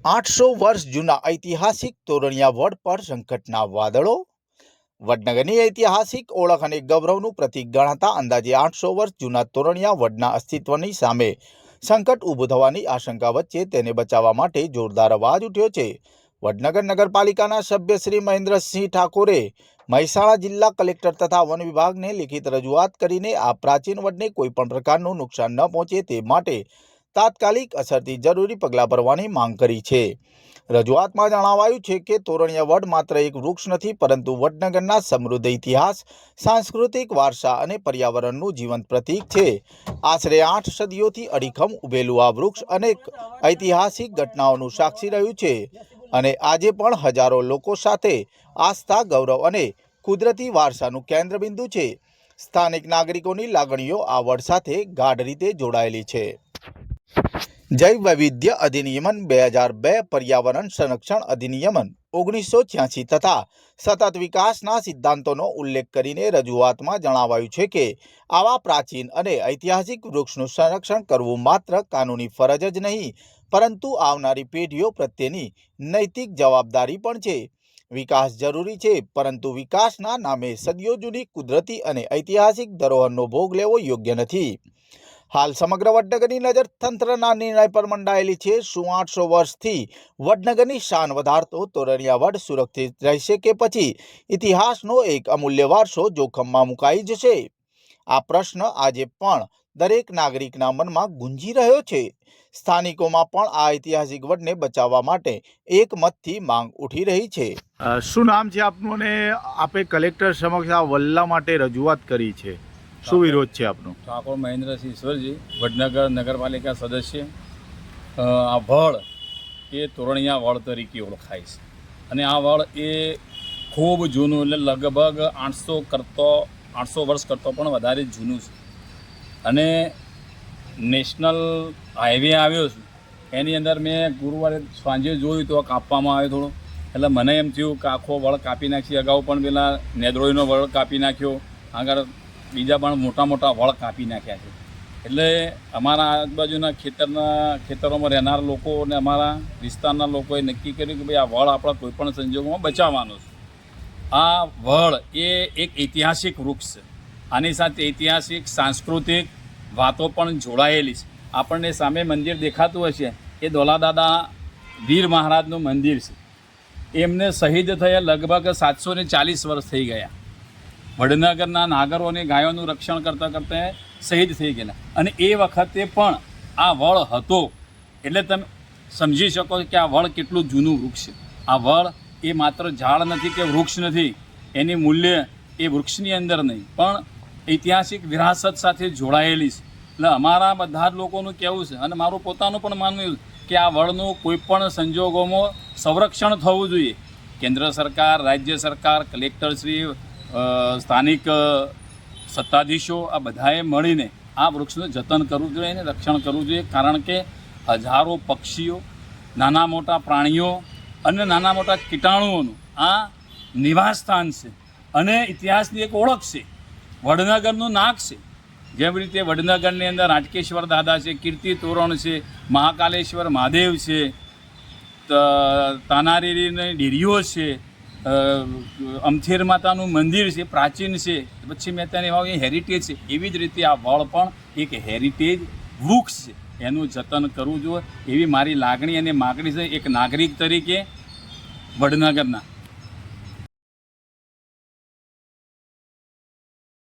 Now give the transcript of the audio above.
800 વર્ષ જૂના ઐતિહાસિક તોરણિયા વડ પર સંકટના વાદળો। વડનગરની ઐતિહાસિક ઓળખ અને ગૌરવનું પ્રતીક ગણાતા અંદાજે 800 વર્ષ જૂના તોરણિયા વડના અસ્તિત્વની સામે સંકટ ઊભું થવાની આશંકા વચ્ચે તેને બચાવવા માટે જોરદાર અવાજ ઉઠ્યો છે। વડનગર નગરપાલિકાના સભ્ય શ્રી મહેન્દ્રસિંહ ઠાકોરે મહેસાણા જિલ્લા કલેક્ટર તથા વન વિભાગને લિખિત રજૂઆત કરીને આ પ્રાચીન વડને કોઈપણ પ્રકારનું નુકસાન ન પહોંચે તે માટે તાત્કાલિક અસરથી જરૂરી પગલાં ભરવાની માંગ કરી છે। રજૂઆતમાં જણાવાયું છે કે તોરણિયા વડ માત્ર એક વૃક્ષ નથી, પરંતુ વડનગરના સમૃદ્ધ ઇતિહાસ, સાંસ્કૃતિક વારસા અને પર્યાવરણનું જીવંત પ્રતીક છે। આશરે 8 સદીઓથી અડીખમ ઉભેલું આ વૃક્ષ અનેક ઐતિહાસિક ઘટનાઓનું સાક્ષી રહ્યું છે અને આજે પણ હજારો લોકો સાથે આસ્થા, ગૌરવ અને કુદરતી વારસાનું કેન્દ્રબિંદુ છે। સ્થાનિક નાગરિકોની લાગણીઓ આ વડ સાથે ગાઢ રીતે જોડાયેલી છે। જૈવ વૈવિધ્ય અધિનિયમન 2002, પર્યાવરણ સંરક્ષણ અધિનિયમન 1986 તથા સતત વિકાસના સિદ્ધાંતોનો ઉલ્લેખ કરીને રજૂઆતમાં જણાવાયું છે કે આવા પ્રાચીન અને ઐતિહાસિક વૃક્ષનું સંરક્ષણ કરવું માત્ર કાનૂની ફરજ જ નહીં, પરંતુ આવનારી પેઢીઓ પ્રત્યેની નૈતિક જવાબદારી પણ છે। વિકાસ જરૂરી છે, પરંતુ વિકાસના નામે સદીઓ જૂની કુદરતી અને ઐતિહાસિક ધરોહરનો ભોગ લેવો યોગ્ય નથી। હાલ સમગ્ર વડનગરની નજર તંત્રના નિર્ણય પર મંડાયેલી છે। શું 800 વર્ષથી વડનગરની શાન વધારતો તોરણિયા વડ સુરક્ષિત રહેશે કે પછી ઇતિહાસનો એક અમૂલ્ય વારસો જોખમમાં મુકાઈ જશે? આ પ્રશ્ન આજે પણ દરેક નાગરિકના મનમાં ગુંજી રહ્યો છે। સ્થાનિકોમાં પણ આ ઐતિહાસિક વડને બચાવવા માટે એકમતથી માંગ ઉઠી રહી છે। શું નામ છે આપનું અને આપે કલેક્ટર સમક્ષ આ વલ્લા માટે રજૂઆત કરી છે? શું વિરોધ છે આપનો? ઠાકોર મહેન્દ્રસિંહ ઈશ્વરજી, વડનગર નગરપાલિકા સદસ્ય। આ વડ એ તોરણિયા વડ તરીકે ઓળખાય છે અને આ વડ એ ખૂબ જૂનું, એટલે લગભગ 800 વર્ષ કરતો પણ વધારે જૂનું છે અને નેશનલ હાઈવે આવ્યો છે એની અંદર મેં ગુરુવારે સાંજે જોયું તો કાપવામાં આવ્યો થોડો, એટલે મને એમ થયું કે આખો વડ કાપી નાખી। અગાઉ પણ પેલા નેદરોઈનો વડ કાપી નાખ્યો, આગળ બીજા પણ મોટા મોટા વડ કાપી નાખ્યા છે। એટલે અમારા આજુબાજુના ખેતરોમાં રહેનાર લોકો અને અમારા વિસ્તારના લોકોએ નક્કી કર્યું કે ભાઈ આ વડ આપણા કોઈપણ સંજોગોમાં બચાવવાનો છે। આ વડ એ એક ઐતિહાસિક વૃક્ષ છે, આની સાથે ઐતિહાસિક સાંસ્કૃતિક વાતો પણ જોડાયેલી છે। આપણને સામે મંદિર દેખાતું હશે એ દોલાદાદા વીર મહારાજનું મંદિર છે। એમને શહીદ થયા લગભગ 740 વર્ષ થઈ ગયા। વડનગરના નાગરો અને ગાયોનું રક્ષણ કરતાં કરતાં શહીદ થઈ ગયેલા અને એ વખતે પણ આ વડ હતો, એટલે તમે સમજી શકો કે આ વડ કેટલું જૂનું વૃક્ષ છે। આ વડ એ માત્ર ઝાડ નથી કે વૃક્ષ નથી, એની મૂલ્ય એ વૃક્ષની અંદર નહીં પણ ઐતિહાસિક વિરાસત સાથે જોડાયેલી છે। એટલે અમારા બધા જ લોકોનું કહેવું છે અને મારું પોતાનું પણ માનવું કે આ વડનું કોઈપણ સંજોગોમાં સંરક્ષણ થવું જોઈએ। કેન્દ્ર સરકાર, રાજ્ય સરકાર, કલેક્ટરશ્રી, સ્થાનિક સત્તાધીશો આ બધાએ મળીને આ વૃક્ષનું જતન કરવું જોઈએ અને રક્ષણ કરવું જોઈએ, કારણ કે હજારો પક્ષીઓ, નાના મોટા પ્રાણીઓ અને નાના મોટા કીટાણુઓનું આ નિવાસ સ્થાન છે અને ઇતિહાસની એક ઓળખ છે, વડનગરનું નાક છે। જેવી રીતે વડનગરની અંદર હાટકેશ્વર દાદા છે, કીર્તિ તોરણ છે, મહાકાલેશ્વર મહાદેવ છે, તાનારીની ડેરીઓ છે, અમથેર માતાનું મંદિર છે, પ્રાચીન છે, પછી મહેતાની વાવ એ હેરિટેજ છે। એવી જ રીતે આ વડ પણ એક હેરિટેજ વૃક્ષ છે, એનું જતન કરવું જોઈએ એવી મારી લાગણી અને માગણી છે એક નાગરિક તરીકે વડનગરના।